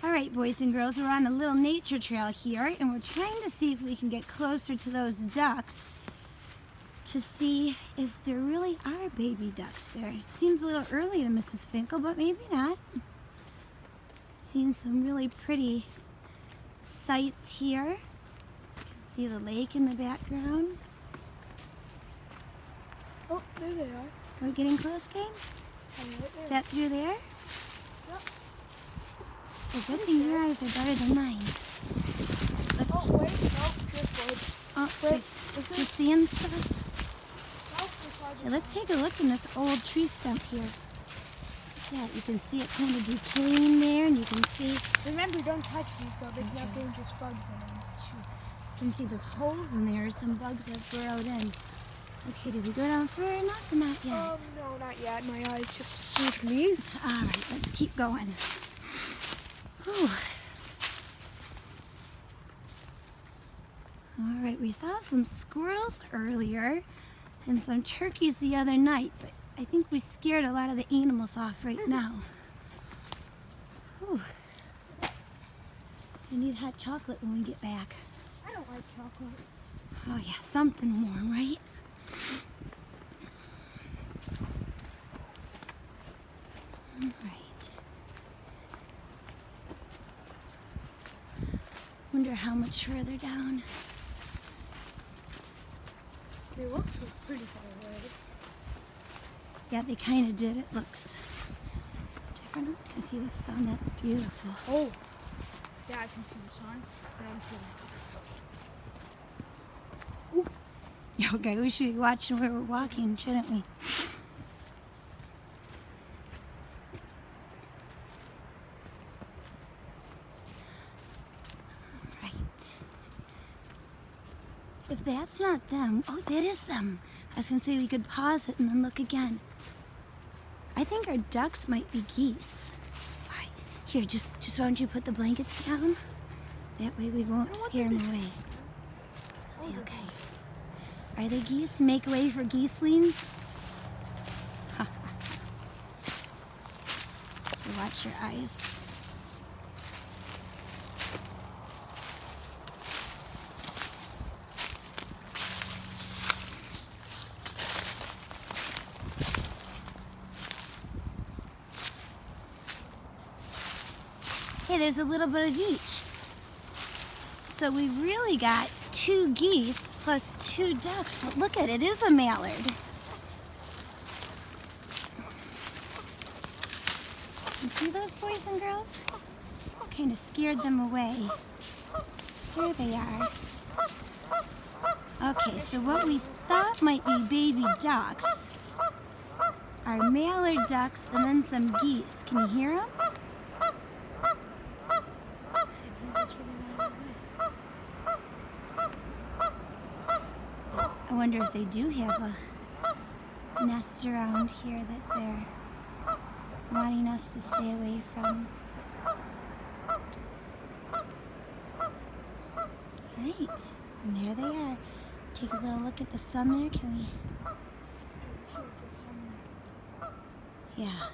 All right, boys and girls, we're on a little nature trail here, and we're trying to see if we can get closer to those ducks to see if there really are baby ducks there. Seems a little early to Mrs. Finkel, but maybe not. Seeing some really pretty sights here. You can see the lake in the background. Oh, there they are. Are we getting close, Kane? Right Is that through there? Yep. Oh, good thing your eyes are better than mine. Let's Oh, wait. No, just woods. Oh, Wait, just seeing stuff. No, just woods. Hey, let's take a look in this old tree stump here. Yeah, you can see it kind of decaying there, and you can see... Remember, don't touch these so they can have Okay. dangerous bugs in them. That's true. You can see those holes in there. Some bugs have burrowed in. Okay, did we go down further enough or not yet? No, not yet. My eyes just deceived me. All right, let's keep going. Whew. All right, we saw some squirrels earlier and some turkeys the other night, but I think we scared a lot of the animals off right now. Whew. We need hot chocolate when we get back. I don't like chocolate. Oh yeah, something warm, right? All right. Wonder how much further down. They look pretty far away. Yeah, they kind of did. It looks different. You can see the sun. That's beautiful. Oh. Yeah, I can see the sun. Yeah, okay, we should be watching where we're walking, shouldn't we? Right. If that's not them, oh, that is them. I was gonna say we could pause it and then look again. I think our ducks might be geese. All right, here, just why don't you put the blankets down? That way we won't scare them away. That'll be okay. Are they geese? Make way for geeselings. Watch your eyes. Hey, there's a little bit of each. So we really got 2 geese plus 2 ducks, but look at it, it is a mallard. You see those boys and girls? Kind of scared them away. There they are. Okay, so what we thought might be baby ducks are mallard ducks and then some geese. Can you hear them? I wonder if they do have a nest around here that they're wanting us to stay away from. Right, and there they are. Take a little look at the sun there, can we? Yeah.